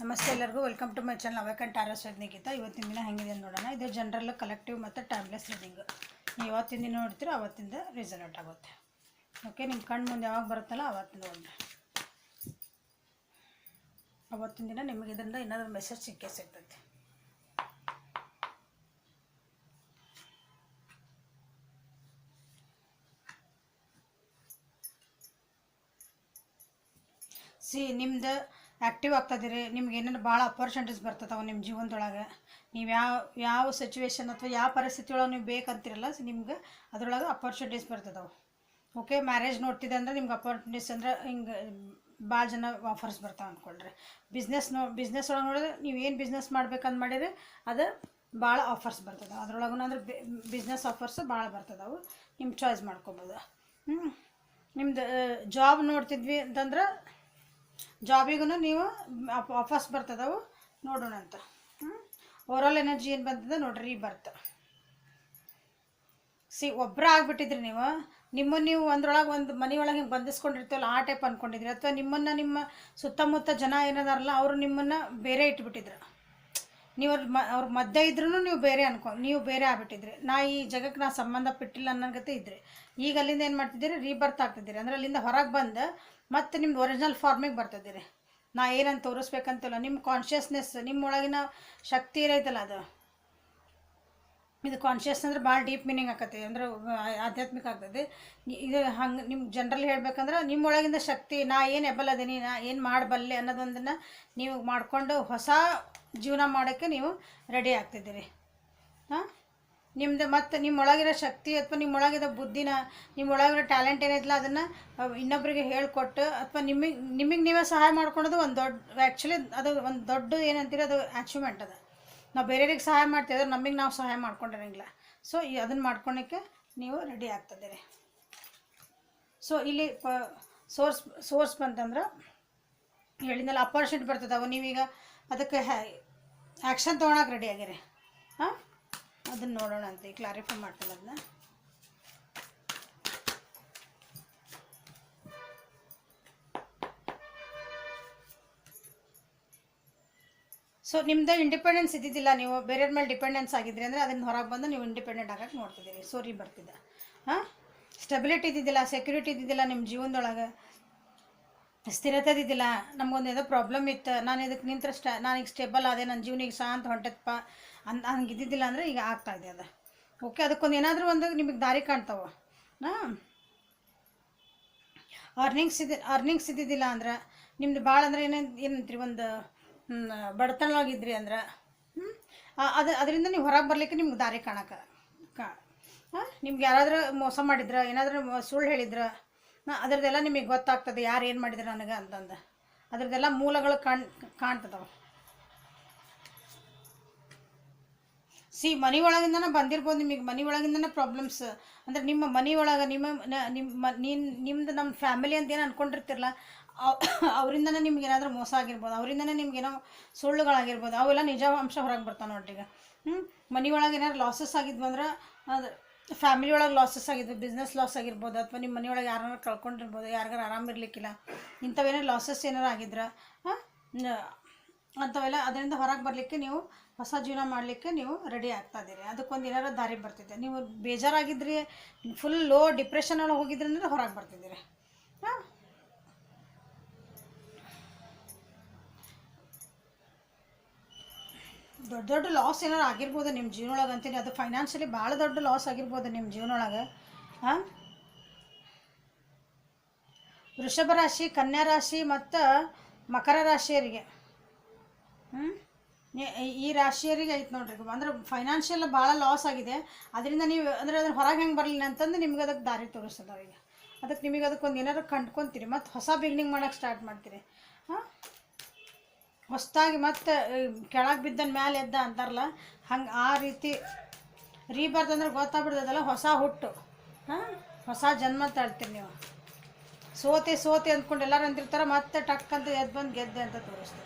ನಮಸ್ತೆ ಎಲ್ಲರಿಗೂ welcome to my channel awaken tarot Nikhita. ಇವತ್ತಿನ ದಿನ ಹೆಂಗಿದೆ ನೋಡೋಣ. ಇದು ಜನರಲ್ ಕಲೆಕ್ಟಿವ್ ಮತ್ತು ಟೈಮ್ಲೆಸ್ ರೀಡಿಂಗ್. ನೀವು ಯಾವತ್ತಿನ ದಿನ ನೋಡ್ತೀರೋ ಅವತ್ತಿಂದ ರಿಸಲ್ಟ್ ಆಗುತ್ತೆ. ಓಕೆ, ನಿಮ್ಮ ಕಣ್ಣು ಮುಂದೆ ಯಾವಾಗ ಬರುತ್ತಲ್ಲ ಅವತ್ತಿಂದ ನೋಡ್ರಿ. ಅವತ್ತಿನ ದಿನ ನಿಮಗೆ ಇದರಿಂದ ಏನಾದರೂ ಮೆಸೇಜ್ ಸಿಕ್ಕೇ ಸಿಗ್ತೈತೆ. ನಿಮ್ದು ಆ್ಯಕ್ಟಿವ್ ಆಗ್ತದಿರಿ. ನಿಮ್ಗೆ ಏನೇನು ಭಾಳ ಅಪರ್ಚುನಿಟೀಸ್ ಬರ್ತದವ ನಿಮ್ಮ ಜೀವನದೊಳಗೆ. ನೀವು ಯಾವ ಸಿಚುವೇಶನ್ ಅಥವಾ ಯಾವ ಪರಿಸ್ಥಿತಿ ಒಳಗೆ ನೀವು ಬೇಕಂತಿರಲ್ಲ, ನಿಮ್ಗೆ ಅದ್ರೊಳಗೆ ಅಪರ್ಚುನಿಟೀಸ್ ಬರ್ತದವು. ಓಕೆ, ಮ್ಯಾರೇಜ್ ನೋಡ್ತಿದೆ ಅಂದ್ರೆ ನಿಮ್ಗೆ ಅಪರ್ಚುನಿಟೀಸ್ ಅಂದ್ರೆ ಹಿಂಗೆ ಭಾಳ ಜನ ಆಫರ್ಸ್ ಬರ್ತಾವೆ ಅಂದ್ಕೊಳ್ರಿ. ಬಿಸ್ನೆಸ್ ಒಳಗೆ ನೋಡಿದ್ರೆ ನೀವು ಏನು ಬಿಸ್ನೆಸ್ ಮಾಡ್ಬೇಕಂತ ಮಾಡಿರಿ ಅದು ಭಾಳ ಆಫರ್ಸ್ ಬರ್ತದೆ. ಅದ್ರೊಳಗೂ ಅಂದ್ರೆ ಬಿಸ್ನೆಸ್ ಆಫರ್ಸು ಭಾಳ ಬರ್ತದವು. ನಿಮ್ಮ ಚಾಯ್ಸ್ ಮಾಡ್ಕೊಬೋದು. ನಿಮ್ದು ಜಾಬ್ ನೋಡ್ತಿದ್ವಿ ಅಂತಂದ್ರೆ ಜಾಬಿಗೂ ನೀವು ವಾಪಸ್ ಬರ್ತದವು ನೋಡೋಣ ಅಂತ. ಓವರಾಲ್ ಎನರ್ಜಿ ಏನು ಬಂತದ ನೋಡ್ರಿ, ಬರ್ತ ಒಬ್ಬರ ಆಗ್ಬಿಟ್ಟಿದ್ರಿ ನೀವು. ನೀವು ಒಂದ್ರೊಳಗೆ ಒಂದು ಮನೆಯೊಳಗೆ ಹಿಂಗೆ ಬಂಧಿಸ್ಕೊಂಡಿರ್ತೀವಲ್ಲ ಆ ಟೈಪ್ ಅಂದ್ಕೊಂಡಿದ್ರಿ. ಅಥವಾ ನಿಮ್ಮ ಸುತ್ತಮುತ್ತ ಜನ ಏನದಾರಲ್ಲ ಅವರು ನಿಮ್ಮನ್ನು ಬೇರೆ ಇಟ್ಬಿಟ್ಟಿದ್ರು. ನೀವು ಅವ್ರ ಮಧ್ಯೆ ಇದ್ರೂ ನೀವು ಬೇರೆ ಆಗ್ಬಿಟ್ಟಿದ್ರಿ. ಈ ಜಗಕ್ಕೆ ನಾ ಸಂಬಂಧಪಟ್ಟಿಲ್ಲ ಅನ್ನೋಗತ್ತೆ ಇದ್ರಿ. ಈಗ ಅಲ್ಲಿಂದ ಏನು ಮಾಡ್ತಿದ್ದೀರಿ, ರೀಬರ್ತ್ ಆಗ್ತಿದ್ದೀರಿ. ಅಂದರೆ ಅಲ್ಲಿಂದ ಹೊರಗೆ ಬಂದು ಮತ್ತು ನಿಮ್ದು ಒರಿಜಿನಲ್ ಫಾರ್ಮಿಗೆ ಬರ್ತಿದ್ದೀರಿ. ನಾ ಏನಂತ ತೋರಿಸ್ಬೇಕಂತಲ್ಲ, ನಿಮ್ಮ ಕಾನ್ಷಿಯಸ್ನೆಸ್, ನಿಮ್ಮ ಒಳಗಿನ ಶಕ್ತಿ ಏನೈತಲ್ಲ ಅದು. ಇದು ಕಾನ್ಷಿಯಸ್ ಅಂದ್ರೆ ಭಾಳ ಡೀಪ್ ಮೀನಿಂಗ್ ಆಕತಿ, ಅಂದ್ರೆ ಆಧ್ಯಾತ್ಮಿಕ ಆಗ್ತದೆ ಇದು. ಹಂಗೆ ನಿಮ್ಮ ಜನರಲ್ಲಿ ಹೇಳ್ಬೇಕಂದ್ರೆ ನಿಮ್ಮೊಳಗಿಂದ ಶಕ್ತಿ, ನಾ ಏನು ಎಬಲ್ ಅದೀನಿ, ನಾ ಏನು ಮಾಡಬಲ್ಲೆ ಅನ್ನೋದೊಂದನ್ನು ನೀವು ಮಾಡಿಕೊಂಡು ಹೊಸ ಜೀವನ ಮಾಡೋಕ್ಕೆ ನೀವು ರೆಡಿ ಆಗ್ತಿದ್ದೀರಿ. ನಿಮ್ಮದು ಮತ್ತು ನಿಮ್ಮೊಳಗಿರೋ ಶಕ್ತಿ ಅಥವಾ ನಿಮ್ಮೊಳಗಿರೋ ಬುದ್ಧಿನ, ನಿಮ್ಮೊಳಗಿರೋ ಟ್ಯಾಲೆಂಟ್ ಏನೈತಲ್ಲ ಅದನ್ನು ಇನ್ನೊಬ್ಬರಿಗೆ ಹೇಳಿಕೊಟ್ಟು ಅಥವಾ ನಿಮಗೆ ನೀವೇ ಸಹಾಯ ಮಾಡ್ಕೊಳೋದು ಒಂದು ದೊಡ್ಡ, ಆ್ಯಕ್ಚುಲಿ ಅದು ಒಂದು ದೊಡ್ಡ ಏನಂತೀರಿ ಅದು ಅಚೀವ್ಮೆಂಟ್ ಅದು. ನಾವು ಬೇರೆಯವ್ರಿಗೆ ಸಹಾಯ ಮಾಡ್ತಿದ್ರೆ ನಮಗೆ ನಾವು ಸಹಾಯ ಮಾಡ್ಕೊಂಡಿರಂಗಿಲ್ಲ. ಸೊ ಅದನ್ನು ಮಾಡ್ಕೊಳಕ್ಕೆ ನೀವು ರೆಡಿ ಆಗ್ತಿದ್ದೀರಿ. ಸೊ ಇಲ್ಲಿ ಸೋರ್ಸ್ ಬಂತಂದ್ರೆ ಹೇಳಿದ್ನಲ್ಲ ಅಪರ್ಚುನಿಟಿ ಬರ್ತದವ. ನೀವೀಗ ಅದಕ್ಕೆ ಆ್ಯಕ್ಷನ್ ತೊಗೊಳಕ್ಕೆ ರೆಡಿ ಆಗಿರಿ. ಅದನ್ನು ನೋಡೋಣ ಅಂತ ಕ್ಲಾರಿಫೈ ಮಾಡ್ತೀನಿ ಅದನ್ನ. ಸೊ ನಿಮ್ಮದು ಇಂಡಿಪೆಂಡೆನ್ಸ್ ಇದ್ದಿದ್ದಿಲ್ಲ, ನೀವು ಬೇರೆಯವ್ರ ಮೇಲೆ ಡಿಪೆಂಡೆನ್ಸ್ ಆಗಿದ್ರಿ ಅಂದರೆ ಅದನ್ನು ಹೊರಗೆ ಬಂದು ನೀವು ಇಂಡಿಪೆಂಡೆಂಟ್ ಆಗಕ್ಕೆ ನೋಡ್ತಿದ್ದೀರಿ. ಸೋರಿ ಬರ್ತಿದ್ದ. ಸ್ಟೆಬಿಲಿಟಿ ಇದ್ದಿದ್ದಿಲ್ಲ, ಸೆಕ್ಯೂರಿಟಿ ಇದ್ದಿದ್ದಿಲ್ಲ ನಿಮ್ಮ ಜೀವನದೊಳಗೆ, ಸ್ಥಿರತೆ ಇದ್ದಿದ್ದಿಲ್ಲ. ನಮಗೊಂದು ಏನೋ ಪ್ರಾಬ್ಲಮ್ ಇತ್ತು, ನಾನು ಇದಕ್ಕೆ ನಿಂತ್ರೆ ನಾನೀಗ ಸ್ಟೇಬಲ್ ಆದೆ, ನನ್ನ ಜೀವನಿಗೆ ಶಾಂತ ಹೊಂಟೆತ್ತಪ್ಪ ಹಂಗೆ ಇದ್ದಿದ್ದಿಲ್ಲ ಅಂದರೆ ಈಗ ಆಗ್ತಾಯಿದೆ ಅದು. ಓಕೆ, ಅದಕ್ಕೊಂದು ಏನಾದರೂ ಒಂದು ನಿಮಗೆ ದಾರಿ ಕಾಣ್ತಾವ. ಅರ್ನಿಂಗ್ಸ್ ಇದ್ದಿದ್ದಿಲ್ಲ ಅಂದ್ರೆ ನಿಮ್ದು ಭಾಳ ಅಂದ್ರೆ ಏನಂತೀರಿ, ಒಂದು ಬಡತನವಾಗಿದ್ರಿ ಅಂದ್ರೆ ಅದರಿಂದ ನೀವು ಹೊರಗೆ ಬರಲಿಕ್ಕೆ ನಿಮ್ಗೆ ದಾರಿ ನಿಮ್ಗೆ ಯಾರಾದರೂ ಮೋಸ ಮಾಡಿದ್ರೆ, ಏನಾದರೂ ಸುಳ್ಳು ಹೇಳಿದ್ರೆ ಅದರದ್ದೆಲ್ಲ ನಿಮಗೆ ಗೊತ್ತಾಗ್ತದೆ, ಯಾರು ಏನು ಮಾಡಿದ್ರೆ ನನಗೆ ಅಂತಂದು. ಅದರದ್ದೆಲ್ಲ ಮೂಲಗಳು ಕಾಣ್ತದವ. ಮನೆ ಒಳಗಿಂದನೇ ಬಂದಿರ್ಬೋದು ನಿಮಗೆ. ಮನೆ ಒಳಗಿಂದನೇ ಪ್ರಾಬ್ಲಮ್ಸ್ ಅಂದರೆ ನಿಮ್ಮ ಮನೆ ಒಳಗೆ ನಿಮ್ಮದು ನಮ್ಮ ಫ್ಯಾಮಿಲಿ ಅಂತ ಏನು ಅಂದ್ಕೊಂಡಿರ್ತಿರಲ್ಲ ಅವರಿಂದನೇ ನಿಮ್ಗೆ ಏನಾದರೂ ಮೋಸ ಆಗಿರ್ಬೋದು, ಅವರಿಂದನೇ ನಿಮ್ಗೇನೋ ಸುಳ್ಳುಗಳಾಗಿರ್ಬೋದು. ಅವೆಲ್ಲ ನಿಜಾಂಶ ಹೊರಗೆ ಬರ್ತಾವೆ ನೋಡ್ರಿ. ಈಗ ಮನೆ ಒಳಗೆ ಏನಾದ್ರು ಲಾಸಸ್ ಆಗಿದ್ವು ಅಂದ್ರೆ ಅದು ಫ್ಯಾಮಿಲಿ ಒಳಗೆ ಲಾಸಸ್ ಆಗಿದ್ವು, ಬಿಸ್ನೆಸ್ ಲಾಸ್ ಆಗಿರ್ಬೋದು, ಅಥವಾ ನಿಮ್ಮ ಮನೆಯೊಳಗೆ ಯಾರನ್ನಾರು ಕಳ್ಕೊಂಡಿರ್ಬೋದು, ಯಾರಿಗಾರು ಆರಾಮಿರ್ಲಿಕ್ಕಿಲ್ಲ, ಇಂಥವೇನಾರು ಲಾಸಸ್ ಏನಾರು ಆಗಿದ್ರೆ ಅಂಥವೆಲ್ಲ ಅದರಿಂದ ಹೊರಗೆ ಬರಲಿಕ್ಕೆ ನೀವು ಹೊಸ ಜೀವನ ಮಾಡಲಿಕ್ಕೆ ನೀವು ರೆಡಿ ಆಗ್ತಾ ಇದ್ದೀರಿ. ಅದಕ್ಕೊಂದು ಏನಾರು ದಾರಿ ಬರ್ತಿದ್ದೆ. ನೀವು ಬೇಜಾರಾಗಿದ್ರಿ, ಫುಲ್ ಲೋ ಡಿಪ್ರೆಷನ್ ಒಳಗೆ ಹೋಗಿದ್ರಿ ಅಂದರೆ ಹೊರಗೆ ಬರ್ತಿದ್ದೀರಿ. ದೊಡ್ಡ ಲಾಸ್ ಏನಾರು ಆಗಿರ್ಬೋದು ನಿಮ್ಮ ಜೀವನೊಳಗೆ ಅಂತೀನಿ. ಅದು ಫೈನಾನ್ಷಿಯಲಿ ಭಾಳ ದೊಡ್ಡ ಲಾಸ್ ಆಗಿರ್ಬೋದು ನಿಮ್ಮ ಜೀವನೊಳಗೆ. ವೃಷಭ ರಾಶಿ, ಕನ್ಯಾ ರಾಶಿ ಮತ್ತು ಮಕರ ರಾಶಿಯರಿಗೆ, ಈ ರಾಶಿಯರಿಗೆ ಐತೆ ನೋಡ್ರಿ. ಅಂದ್ರೆ ಫೈನಾನ್ಷಿಯಲ್ ಭಾಳ ಲಾಸ್ ಆಗಿದೆ. ಅದರಿಂದ ನೀವು ಅಂದರೆ ಅದನ್ನು ಹೊರಗೆ ಹೆಂಗೆ ಬರಲಿಲ್ಲ ಅಂತಂದು ನಿಮ್ಗೆ ಅದಕ್ಕೆ ದಾರಿ ತೋರಿಸ್ತದೆ ಈಗ. ಅದಕ್ಕೆ ನಿಮಗೆ ಅದಕ್ಕೊಂದು ಏನಾರು ಕಂಡ್ಕೊತೀರಿ, ಮತ್ತು ಹೊಸ ಬಿಗಿನಿಂಗ್ ಮಾಡೋಕ್ಕೆ ಸ್ಟಾರ್ಟ್ ಮಾಡ್ತೀರಿ. ಹೊಸದಾಗಿ ಮತ್ತೆ ಕೆಳಗೆ ಬಿದ್ದನ ಮೇಲೆ ಎದ್ದ ಅಂತಾರಲ್ಲ ಹಂಗೆ, ಆ ರೀತಿ ರೀಬರ್ತ್ ಅಂದ್ರೆ ಗೊತ್ತಾಗ್ಬಿಡ್ತದಲ್ಲ, ಹೊಸ ಹುಟ್ಟು, ಹೊಸ ಜನ್ಮ ತಾಳ್ತೀರಿ ನೀವು. ಸೋತೆ ಅಂದ್ಕೊಂಡು ಎಲ್ಲರೂ ಅಂತಿರ್ತಾರೆ, ಮತ್ತೆ ಟಕ್ ಅಂತ ಎದ್ದು ಬಂದು ಗೆದ್ದೆ ಅಂತ ತೋರಿಸ್ತೀರಿ.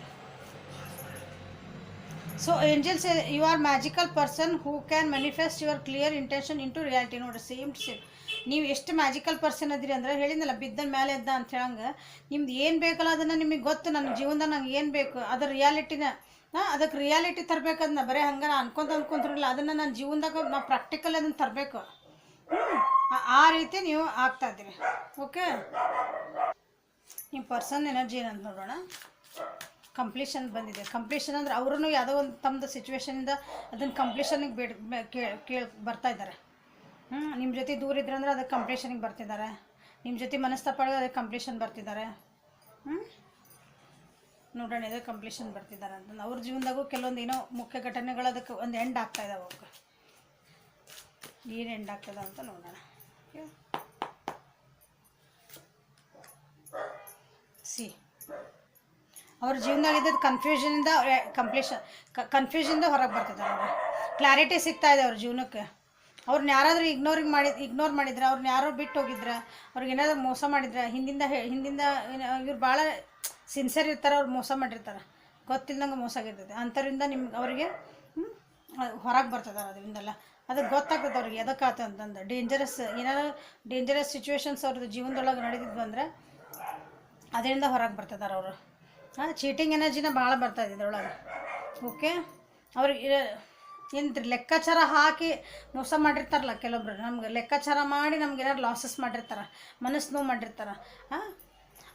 So angels you are magical person who can manifest your clear intention into reality. ನೋಡಿರಿ ಸೇಮ್ ಸೇಮ್ ನೀವು ಎಷ್ಟು ಮ್ಯಾಜಿಕಲ್ ಪರ್ಸನ್ ಅದಿರಿ ಅಂದ್ರೆ ಹೇಳಿದ್ನಲ್ಲ ಬಿದ್ದ ಮೇಲೆ ಎದ್ದ ಅಂತ ಹೇಳಂಗೆ ನಿಮ್ದು ಏನು ಬೇಕಲ್ಲ ಅದನ್ನು ನಿಮಗೆ ಗೊತ್ತು. ನನ್ನ ಜೀವನದಾಗ ನಂಗೆ ಏನು ಬೇಕು ಅದರ ರಿಯಾಲಿಟಿನ ಅದಕ್ಕೆ ರಿಯಾಲಿಟಿ ತರಬೇಕದನ್ನ ಬರೀ ಹಂಗೆ ನಾನು ಅನ್ಕೊಂತಿರಲಿಲ್ಲ, ಅದನ್ನು ನನ್ನ ಜೀವನದಾಗ ನಾವು ಪ್ರಾಕ್ಟಿಕಲ್ ಅದನ್ನು ತರಬೇಕು. ಆ ರೀತಿ ನೀವು ಆಗ್ತಾ ಇದ್ದೀರಿ. ಓಕೆ, ನಿಮ್ಮ ಪರ್ಸನ್ ಎನರ್ಜಿ ಏನಂತ ನೋಡೋಣ. ಕಂಪ್ಲೀಷನ್ ಬಂದಿದೆ. ಕಂಪ್ಲೀಷನ್ ಅಂದರೆ ಅವರು ಯಾವುದೋ ಒಂದು ತಮ್ಮದು ಸಿಚುವೇಶನಿಂದ ಅದನ್ನು ಕಂಪ್ಲೀಷನಿಗೆ ಕೇಳಿ ಬರ್ತಾ ಇದ್ದಾರೆ. ನಿಮ್ಮ ಜೊತೆ ದೂರ ಇದ್ರೆ ಅಂದ್ರೆ ಅದಕ್ಕೆ ಕಂಪ್ಲೀಷನಿಗೆ ಬರ್ತಿದ್ದಾರೆ. ನಿಮ್ಮ ಜೊತೆ ಮನಸ್ತಾಪ ಅದಕ್ಕೆ ಕಂಪ್ಲೀಷನ್ ಬರ್ತಿದ್ದಾರೆ. ನೋಡೋಣ ಇದಕ್ಕೆ ಕಂಪ್ಲೀಷನ್ ಬರ್ತಿದ್ದಾರೆ ಅಂತಂದು ಅವ್ರ ಜೀವನದಾಗೂ ಕೆಲವೊಂದು ಏನೋ ಮುಖ್ಯ ಘಟನೆಗಳು ಅದಕ್ಕೆ ಒಂದು ಎಂಡ್ ಆಗ್ತಾ ಇದ್ದಾವೆ. ಅವಕ್ಕೆ ಏನು ಎಂಡ್ ಆಗ್ತದೆ ಅಂತ ನೋಡೋಣ. ಸಿ ಅವ್ರ ಜೀವನದಾಗಿದ್ದ ಕನ್ಫ್ಯೂಷನಿಂದ ಹೊರಗೆ ಬರ್ತಿದ್ದಾರೆ. ಅವರು ಕ್ಲಾರಿಟಿ ಸಿಗ್ತಾ ಇದೆ ಅವ್ರ ಜೀವನಕ್ಕೆ. ಅವ್ರನ್ನ ಯಾರಾದರೂ ಇಗ್ನೋರ್ ಮಾಡಿದ್ರೆ, ಅವ್ರನ್ನ ಯಾರೋ ಬಿಟ್ಟು ಹೋಗಿದ್ರೆ, ಅವ್ರಿಗೆ ಏನಾದರೂ ಮೋಸ ಮಾಡಿದ್ರೆ, ಹಿಂದಿಂದ ಇವ್ರು ಭಾಳ ಸಿನ್ಸಿಯರ್ ಇರ್ತಾರೆ, ಅವ್ರು ಮೋಸ ಮಾಡಿರ್ತಾರೆ, ಗೊತ್ತಿಲ್ಲದಂಗೆ ಮೋಸ ಆಗಿರ್ತದೆ. ಅಂಥವ್ರಿಂದ ಅವರಿಗೆ ಹೊರಗೆ ಬರ್ತದಾರೆ. ಅದರಿಂದೆಲ್ಲ ಅದಕ್ಕೆ ಗೊತ್ತಾಗ್ತದೆ ಅವ್ರಿಗೆ ಎದಕ್ಕಾತ ಅಂತಂದು. ಡೇಂಜರಸ್ ಸಿಚುವೇಶನ್ಸ್ ಅವ್ರದ್ದು ಜೀವನದೊಳಗೆ ನಡೆದಿದ್ವು ಅಂದರೆ ಅದರಿಂದ ಹೊರಗೆ ಬರ್ತದಾರೆ ಅವರು. ಚೀಟಿಂಗ್ ಎನರ್ಜಿನ ಭಾಳ ಬರ್ತಾಯಿದೆ ಇದ್ರೊಳಗೆ. ಓಕೆ, ಅವ್ರಿಗೆ ಏನು ಲೆಕ್ಕಾಚಾರ ಹಾಕಿ ಮೋಸ ಮಾಡಿರ್ತಾರಲ್ಲ ಕೆಲವೊಬ್ರು, ನಮ್ಗೆ ಲೆಕ್ಕಾಚಾರ ಮಾಡಿ ನಮ್ಗೆ ಏನಾದ್ರು ಲಾಸಸ್ ಮಾಡಿರ್ತಾರೆ, ಮನಸ್ಸು ನೋವು ಮಾಡಿರ್ತಾರೆ.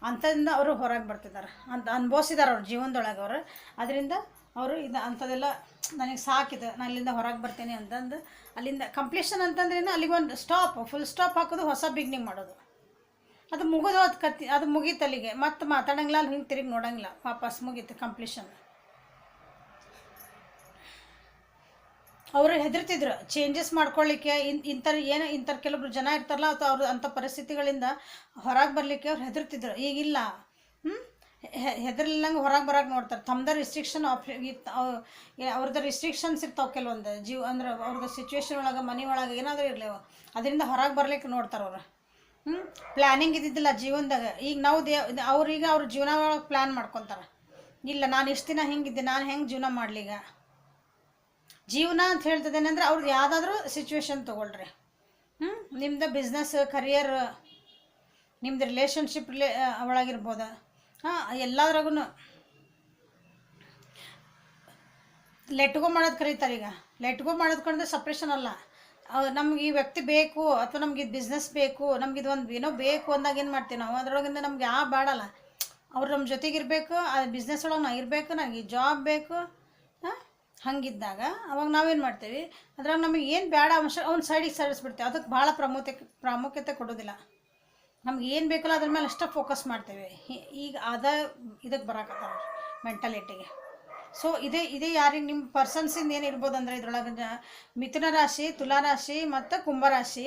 ಅಂಥದ್ರಿಂದ ಅವರು ಹೊರಗೆ ಬರ್ತಿದ್ದಾರೆ ಅಂತ ಅನುಭವಿಸಿದ್ದಾರೆ ಅವ್ರ ಜೀವನದೊಳಗೆ ಅವರು. ಅದರಿಂದ ಅವರು ಅಂಥದ್ದೆಲ್ಲ ನನಗೆ ಸಾಕಿದೆ, ನಾನು ಇಲ್ಲಿಂದ ಹೊರಗೆ ಬರ್ತೀನಿ ಅಂತಂದು ಅಲ್ಲಿಂದ ಕಂಪ್ಲೀಷನ್ ಅಂತಂದ್ರೇನು ಅಲ್ಲಿಗೊಂದು ಫುಲ್ ಸ್ಟಾಪ್ ಹಾಕೋದು, ಹೊಸ ಬಿಗ್ನಿಂಗ್ ಮಾಡೋದು. ಅದು ಮುಗಿದು ಅದು ಮುಗೀತು ಅಲ್ಲಿಗೆ. ಮತ್ತೆ ಮಾತಾಡೋಂಗಿಲ್ಲ, ಅಲ್ಲಿ ಹಿಂಗೆ ತಿರುಗಿ ನೋಡೋಂಗಿಲ್ಲ, ವಾಪಸ್ ಮುಗೀತು ಕಂಪ್ಲೀಷನ್. ಅವರು ಹೆದರ್ತಿದ್ರು ಚೇಂಜಸ್ ಮಾಡ್ಕೊಳ್ಳಿಕ್ಕೆ. ಇಂಥವ್ರು ಕೆಲವೊಬ್ರು ಜನ ಇರ್ತಾರಲ್ಲ, ಅಥವಾ ಅವರು ಅಂಥ ಪರಿಸ್ಥಿತಿಗಳಿಂದ ಹೊರಗೆ ಬರಲಿಕ್ಕೆ ಅವ್ರು ಹೆದರ್ತಿದ್ರು. ಈಗಿಲ್ಲ, ಹೆದರ್ಲಿಲ್ಲಂಗೆ ಹೊರಗೆ ಬರೋಕೆ ನೋಡ್ತಾರೆ. ತಮ್ಮದ ರಿಸ್ಟ್ರಿಕ್ಷನ್ ಅವ್ರದ್ದು ರಿಸ್ಟ್ರಿಕ್ಷನ್ಸ್ ಇರ್ತಾವೆ ಕೆಲವೊಂದು ಅಂದ್ರೆ ಅವ್ರದ್ದು ಸಿಚುವೇಶನ್ ಒಳಗೆ, ಮನೆ ಒಳಗೆ ಏನಾದರೂ ಇರಲಿ, ಅದರಿಂದ ಹೊರಗೆ ಬರಲಿಕ್ಕೆ ನೋಡ್ತಾರೆ ಅವರು. ಪ್ಲ್ಯಾನಿಂಗ್ ಇದ್ದಿದ್ದಿಲ್ಲ ಜೀವನದಾಗ. ಈಗ ನಾವು ಅವ್ರೀಗ ಅವ್ರ ಜೀವನ ಒಳಗೆ ಪ್ಲ್ಯಾನ್ ಮಾಡ್ಕೊತಾರೆ. ಇಲ್ಲ, ನಾನು ಇಷ್ಟು ದಿನ ಹಿಂಗಿದ್ದೆ, ನಾನು ಹೆಂಗೆ ಜೀವನ ಮಾಡಲೀಗ. ಜೀವನ ಅಂತ ಹೇಳ್ತದೇನೆಂದ್ರೆ ಅವ್ರದ್ದು ಯಾವುದಾದ್ರೂ ಸಿಚುವೇಶನ್ ತೊಗೊಳ್ರಿ. ನಿಮ್ಮದು ಬಿಸ್ನೆಸ್, ಕರಿಯರ್, ನಿಮ್ಮದು ರಿಲೇಷನ್ಶಿಪ್ ಒಳಗಿರ್ಬೋದು. ಎಲ್ಲದ್ರಾಗೂ ಲೆಟ್ಗೋ ಮಾಡೋದು ಕರೀತಾರೆ. ಈಗ ಲೆಟ್ಗೋ ಮಾಡೋದು ಕಂಡ್ರೆ ಸಪ್ರೇಷನ್ ಅಲ್ಲ. ನಮ್ಗೆ ಈ ವ್ಯಕ್ತಿ ಬೇಕು, ಅಥವಾ ನಮ್ಗೆ ಇದು ಬಿಸ್ನೆಸ್ ಬೇಕು, ನಮ್ಗೆ ಇದು ಒಂದು ಏನೋ ಬೇಕು ಅಂದಾಗ ಏನು ಮಾಡ್ತೀವಿ ನಾವು, ಅದರೊಳಗಿಂದ ನಮ್ಗೆ ಯಾವ ಬೇಡಲ್ಲ. ಅವ್ರು ನಮ್ಮ ಜೊತೆಗಿರಬೇಕು, ಆ ಬಿಸ್ನೆಸ್ ಒಳಗೆ ನಾವು ಇರಬೇಕು, ನನಗೆ ಈ ಜಾಬ್ ಬೇಕು. ಹಂಗಿದ್ದಾಗ ಅವಾಗ ನಾವೇನು ಮಾಡ್ತೀವಿ, ಅದ್ರಾಗ ನಮಗೆ ಏನು ಬೇಡ ಅಂಶ ಅವ್ನ ಸೈಡಿಗೆ ಸರಿಸ್ಬಿಡ್ತೀವಿ. ಅದಕ್ಕೆ ಭಾಳ ಪ್ರಾಮುಖ್ಯತೆ ಕೊಡೋದಿಲ್ಲ. ನಮ್ಗೆ ಏನು ಬೇಕಲ್ಲ ಅದ್ರ ಮೇಲೆ ಅಷ್ಟೇ ಫೋಕಸ್ ಮಾಡ್ತೇವೆ. ಈಗ ಇದಕ್ಕೆ ಬರೋಕತ್ತಾರ ಮೆಂಟಾಲಿಟಿಗೆ. ಸೊ ಇದೇ ಯಾರಿಗೆ ನಿಮ್ಮ ಪರ್ಸನ್ಸಿಂದ ಏನು ಇರ್ಬೋದು ಅಂದರೆ ಇದ್ರೊಳಗೆ ಮಿಥುನ ರಾಶಿ, ತುಲಾ ರಾಶಿ ಮತ್ತು ಕುಂಭರಾಶಿ,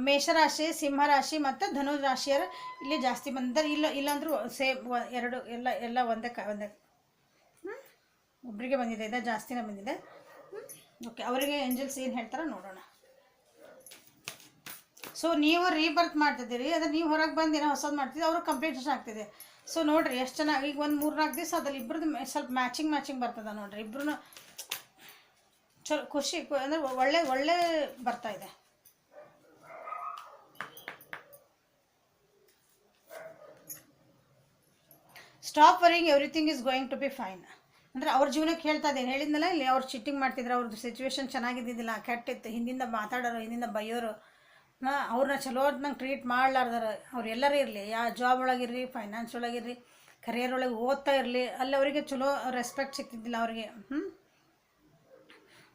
ಮೇಷರಾಶಿ, ಸಿಂಹರಾಶಿ ಮತ್ತು ಧನು ರಾಶಿಯರ ಇಲ್ಲಿ ಜಾಸ್ತಿ ಬಂದಿದ್ದಾರೆ. ಇಲ್ಲಾಂದ್ರೂ ಎರಡು ಎಲ್ಲ ಒಂದೇ ಒಬ್ಬರಿಗೆ ಬಂದಿದೆ, ಇದು ಜಾಸ್ತಿನೇ ಬಂದಿದೆ. ಓಕೆ, ಅವರಿಗೆ ಏಂಜಲ್ಸ್ ಏನು ಹೇಳ್ತಾರೆ ನೋಡೋಣ. ಸೊ ನೀವು ರೀಬರ್ತ್ ಮಾಡ್ತಿದ್ದೀರಿ, ಅದ್ರ ನೀವು ಹೊರಗೆ ಬಂದು ಏನೋ ಹೊಸದು ಮಾಡ್ತಿದ್ದೀವಿ, ಅವರು ಕಂಪ್ಲೀಟೇಷನ್ ಆಗ್ತಿದೆ. ಸೊ ನೋಡಿರಿ ಎಷ್ಟು ಚೆನ್ನಾಗಿ. ಈಗ ಒಂದು 3-4 ದಿವಸ ಅದ್ರಲ್ಲಿ ಇಬ್ಬರದ್ದು ಸ್ವಲ್ಪ ಮ್ಯಾಚಿಂಗ್ ಬರ್ತದೆ ನೋಡಿರಿ. ಇಬ್ಬರೂ ಚಲೋ ಖುಷಿ ಅಂದರೆ ಒಳ್ಳೆ ಬರ್ತಾ ಇದೆ. Stop worrying, everything is going to be fine. ಅಂದರೆ ಅವ್ರ ಜೀವನಕ್ಕೆ ಹೇಳ್ತಾ ಇದ್ದೀನಿ, ಹೇಳಿದ್ನಲ್ಲ ಇಲ್ಲಿ ಅವ್ರು ಚೀಟಿಂಗ್ ಮಾಡ್ತಿದ್ರು, ಅವ್ರದ್ದು ಸಿಚುವೇಶನ್ ಚೆನ್ನಾಗಿದ್ದಿದ್ದಿಲ್ಲ, ಕೆಟ್ಟಿತ್ತು, ಹಿಂದಿಂದ ಮಾತಾಡೋರು, ಹಿಂದಿಂದ ಬೈಯೋರು, ಅವ್ರನ್ನ ಚಲೋ ನಂಗೆ ಟ್ರೀಟ್ ಮಾಡ್ಲಾರ್ದಾರ. ಅವ್ರು ಎಲ್ಲರೂ ಇರಲಿ, ಯಾವ ಜಾಬ್ ಒಳಗಿರ್ರಿ, ಫೈನಾನ್ಸ್ ಒಳಗಿರ್ರಿ, ಕರಿಯರ್ ಒಳಗೆ ಓದ್ತಾ ಇರಲಿ, ಅಲ್ಲಿ ಅವರಿಗೆ ಚಲೋ ರೆಸ್ಪೆಕ್ಟ್ ಸಿಗ್ತಿದ್ದಿಲ್ಲ ಅವ್ರಿಗೆ.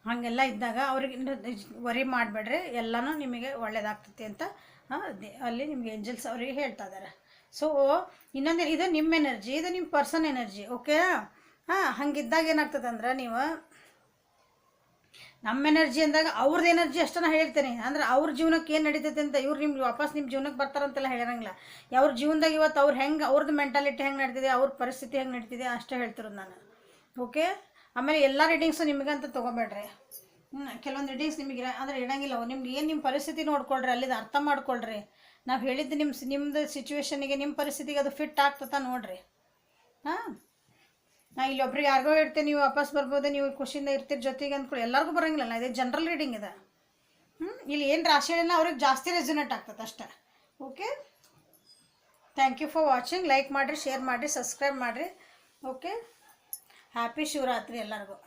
ಹಾಗೆಲ್ಲ ಇದ್ದಾಗ ಅವ್ರಿಗೆ ವರಿ ಮಾಡಬೇಡ್ರಿ, ಎಲ್ಲನೂ ನಿಮಗೆ ಒಳ್ಳೇದಾಗ್ತೈತಿ ಅಂತ ಅಲ್ಲಿ ನಿಮಗೆ ಏಂಜಲ್ಸ್ ಅವರಿಗೆ ಹೇಳ್ತಾ ಇದ್ದಾರೆ. ಸೊ ಇನ್ನೊಂದು, ಇದು ನಿಮ್ಮ ಎನರ್ಜಿ, ಇದು ನಿಮ್ಮ ಪರ್ಸನ್ ಎನರ್ಜಿ. ಓಕೆ, ಹಂಗಿದ್ದಾಗ ಏನಾಗ್ತದೆ ಅಂದ್ರೆ, ನೀವು ನಮ್ಮ ಎನರ್ಜಿ ಅಂದಾಗ ಅವ್ರದ್ದು ಎನರ್ಜಿ ಅಷ್ಟನ್ನು ಹೇಳ್ತೇನೆ. ಅಂದ್ರೆ ಅವ್ರ ಜೀವನಕ್ಕೆ ಏನು ನಡೀತೈತೆ ಅಂತ ಇವ್ರು ನಿಮ್ಗೆ ವಾಪಸ್ ನಿಮ್ಮ ಜೀವನಕ್ಕೆ ಬರ್ತಾರಂತೆಲ್ಲ ಹೇಳಿರಂಗಿಲ್ಲ. ಅವ್ರ ಜೀವನದಾಗ ಇವತ್ತು ಅವ್ರು ಹೆಂಗೆ, ಅವ್ರದ್ದು ಮೆಂಟಾಲಿಟಿ ಹೆಂಗೆ ನಡೀತಿದೆ, ಅವ್ರ ಪರಿಸ್ಥಿತಿ ಹೆಂಗೆ ನಡೀತಿದೆ ಅಷ್ಟೇ ಹೇಳ್ತಿರೋದು ನಾನು. ಓಕೆ, ಆಮೇಲೆ ಎಲ್ಲ ರೀಡಿಂಗ್ಸು ನಿಮಗಂತ ತೊಗೊಬೇಡ್ರಿ. ಕೆಲವೊಂದು ರೀಡಿಂಗ್ಸ್ ನಿಮಗೆ ಅಂದರೆ ಇಡಂಗಿಲ್ಲ. ನಿಮ್ಗೆ ಏನು ನಿಮ್ಮ ಪರಿಸ್ಥಿತಿ ನೋಡ್ಕೊಳ್ರಿ, ಅಲ್ಲಿದು ಅರ್ಥ ಮಾಡ್ಕೊಳ್ರಿ. ನಾವು ಹೇಳಿದ್ದು ನಿಮ್ಮದು ಸಿಚುವೇಶನಿಗೆ, ನಿಮ್ಮ ಪರಿಸ್ಥಿತಿಗೆ ಅದು ಫಿಟ್ ಆಗ್ತದ ನೋಡಿರಿ. ನಾ ಇಲ್ಲಿ ಒಬ್ರಿಗೆ ಯಾರಿಗೋ ಹೇಳ್ತೇನೆ ನೀವು ವಾಪಸ್ ಬರ್ಬೋದು, ನೀವು ಖುಷಿಯಿಂದ ಇರ್ತೀರಿ ಜೊತೆಗೆ ಅಂದ್ಕೊಳ್ಳಿ, ಎಲ್ಲರಿಗೂ ಬರೋಂಗಿಲ್ಲ. ಇದು ಜನರಲ್ ರೀಡಿಂಗ್ ಇದೆ. ಇಲ್ಲಿ ಏನು ರಾಶಿ ಹೇಳಿಲ್ಲ ಅವ್ರಿಗೆ ಜಾಸ್ತಿ ರೆಸೊನೇಟ್ ಆಗ್ತದೆ ಅಷ್ಟೇ. Okay, thank you for watching. Like ಮಾಡಿರಿ, ಶೇರ್ ಮಾಡಿರಿ, ಸಬ್ಸ್ಕ್ರೈಬ್ ಮಾಡಿರಿ. ಓಕೆ, ಹ್ಯಾಪಿ ಶಿವರಾತ್ರಿ ಎಲ್ಲರಿಗೂ.